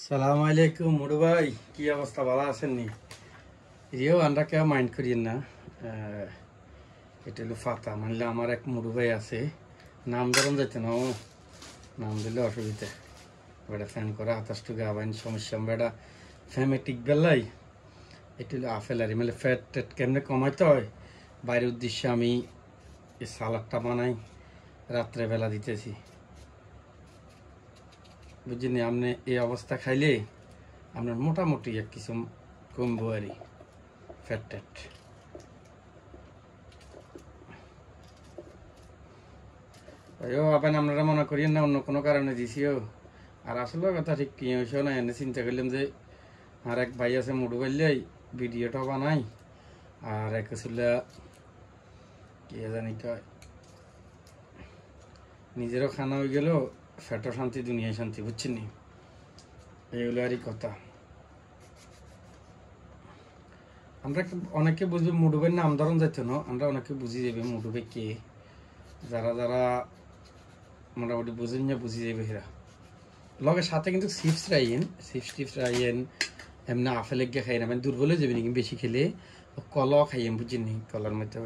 সালাম আলাইকুম মুড়ু ভাই, কি অবস্থা? ভালো আছেন নি? ইয়েও আমরা কেউ মাইন্ড করিয়েন না। এটা হলো ফাতা মানলে আমার এক মুড়ু ভাই আছে, নাম ধরন যাইতে না, ও নাম দিলে অসুবিধা। বেটা ফ্যান করে 28 গাবাইন সমস্যা, বেটা ফ্যামেটিক বেলাই। এটা হলো আপেল আর মানে ফ্যাট ট্যাট কেমনে কমাইতে হয় বাইরের উদ্দেশ্যে আমি এই সালাদটা বানাই, রাত্রেবেলা দিতেছি। বুঝছেন, আপনি এই অবস্থা খাইলে আপনার মোটামুটি এক কিছু কমবো আর ফ্যাট ট্যাট। ও আবার আপনারা মনে করিয়েন না অন্য কোনো কারণে দিছিও। আর আসলে কথা ঠিক কি হয়েছে না, এনে চিন্তা করলাম যে আর এক ভাই আছে মুডু বললেই ভিডিওটা বানাই, আর এক ছিল কি জানি কয় নিজেরও খানা হয়ে গেল, ফ্যাটও শান্তি দুনিয়ায় শান্তি, বুঝছেন নি? এইগুলো আরই কথা। আমরা অনেকে বুঝবে মুডুবের নাম ধরন যাইতো না, আমরা অনেকে বুঝি যাবে মুডুবে কে, যারা যারা মোটামুটি বুঝেন না বুঝি যাবে এরা। লগে সাথে কিন্তু চিপস রাইয়েন, চিপস টিপস রাইয়েন, এমনি আপেল গিয়ে খাই না, মানে দুর্বল হয়ে যাবে নাকি বেশি খেলে। কলা খাইয়েন, বুঝছেন নি? কলার মধ্যে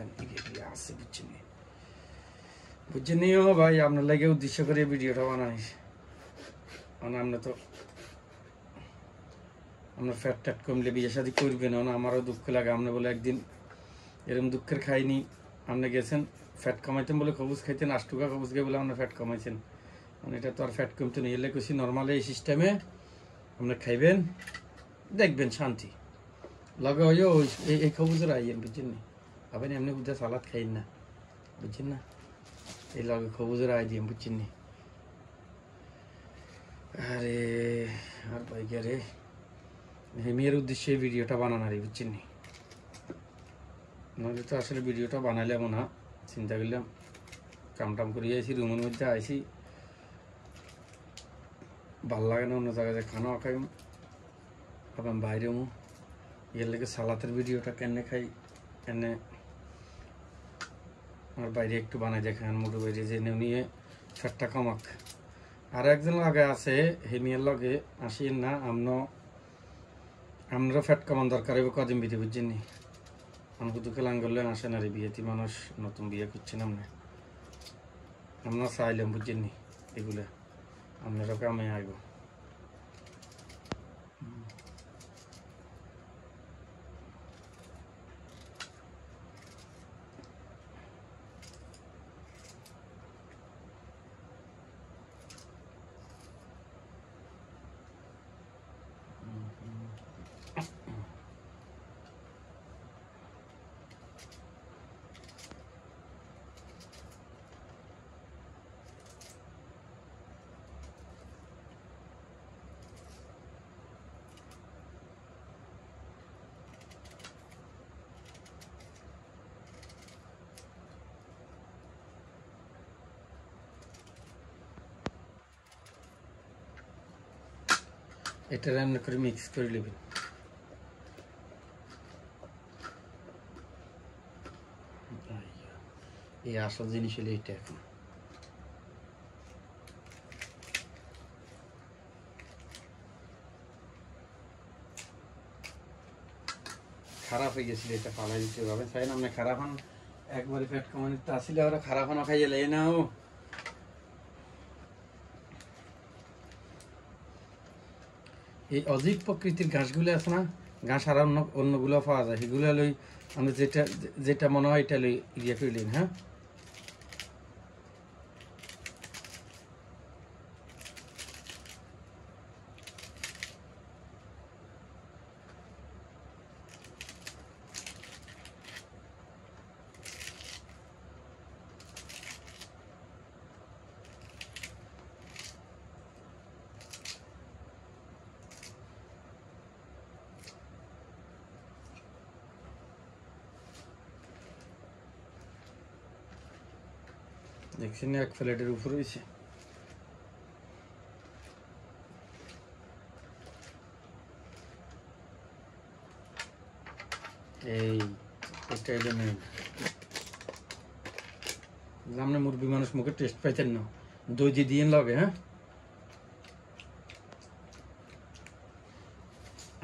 আছে, বুঝছেন নি? বুঝছেন নি? ও ভাই আপনার লাগে উদ্দেশ্য করে ভিডিওটা বানাই, মানে আমরা তো আপনার ফ্যাট ট্যাট কমলে বিয়ে শাদি করবেন না, আমারও দুঃখ লাগে। আপনি বলে একদিন এরকম দুঃখের খাইনি, আপনি গেছেন ফ্যাট কমাইতেন বলে খবুজ খাইতেন, 8 টাকা খবুজ গিয়ে বলে আপনার ফ্যাট কমাইছেন। মানে এটা তো আর ফ্যাট কমতে নেই, এলে খুশি নর্মাল এই সিস্টেমে আপনি খাইবেন, দেখবেন শান্তি লগে হইও। এই খবুজের আইয়েন, বুঝছেন নি? আপনি এমনি বুঝে সালাদ খাইন না, বুঝছেন না? এই লগে খবুজের আই দিয়ে, বুঝছেন নি? আরে আর ভাইকে রে, মেয়ের উদ্দেশ্যে এই ভিডিওটা বানানো রে, বুঝছেন নি? নইলে তো আসলে ভিডিওটা বানাইলাম না, চিন্তা করলাম কামটাম করে আইসি, রুমের মধ্যে আইসি, ভাল লাগে না অন্য জায়গায় খানা খাই, আপনার বাইরেও এর লেগে সালাতের ভিডিওটা কেনে খাই, এনে আমার বাইরে একটু বানাই দেখেন মোটু বাইরে যে নিয়ে ফ্যাটটা কমাক। আর একজন লগে আছে হেমিয়ার লগে আসিয়েন না, আমরাও ফ্যাট কমান দরকার হবে কদিন বিধি, বুঝছেন নি? আমাকে দুঃখে লাং করলে আসেন আর বিয়েতে মানুষ নতুন বিয়ে করছেন, আমরা চাইলাম, বুঝছেন নি? এগুলা আপনারও কামে আইব। এটা রান্না করে মিক্স করে নেবেন। এই আসল জিনিস হলো এটা। এখন খারাপ হয়ে গেছিল, এটা ফালাই দিতে হবে, চাই না আপনি খারাপ হন। একবারে পেট কমানি তো আসলে ওরা খারাপ হন খাইয়ে লাই না। ও এই অজীব প্রকৃতির ঘাসগুলো আছে না, ঘাস আর অন্যগুলো পাওয়া যায়, সেগুলো লই আমি যেটা যেটা মনে হয় এটা লই ইয়ে করলেন। হ্যাঁ, দেখছেন এক প্লেটের উপর হয়েছে। এই এটা এলো মেন, আপনি মুরগি মানুষ মুখে টেস্ট পাইতেন না, দই দিয়ে লগে। হ্যাঁ,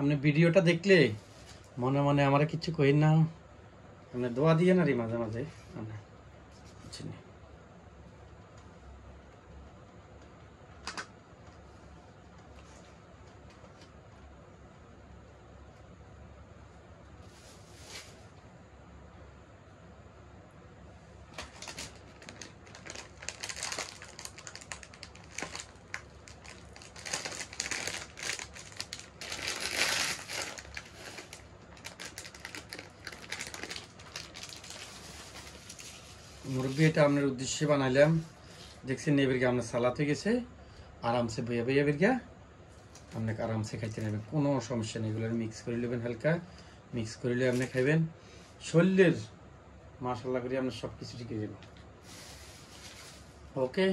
আপনি ভিডিওটা দেখলে মনে মনে আমার কিছু কই না, আপনি দোয়া দিয়ে না রে মাঝে মাঝে আপনি বুঝছেন। মুরব্বী এটা আপনার উদ্দেশ্যে বানাইলাম, দেখছেন এবারকে আপনার সালাদ হয়ে গেছে, আরামসে বইয়া বইয়া বেরগা আপনাকে আরামসে খাইতে নেবেন, কোনো সমস্যা নেই। এগুলো মিক্স করে নেবেন, হালকা মিক্স করলে আপনি খাইবেন, শরীরের মাশাআল্লাহ করে আপনার সব কিছু ঠিক হয়ে যাবে। ওকে,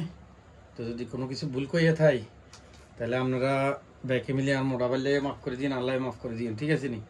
তো যদি কোনো কিছু ভুল কইয়া থাই তাহলে আপনারা ব্যাকে মিলে আর মোটাবেলে মাফ করে দিন, আল্লাহ মাফ করে দিন, ঠিক আছে নি?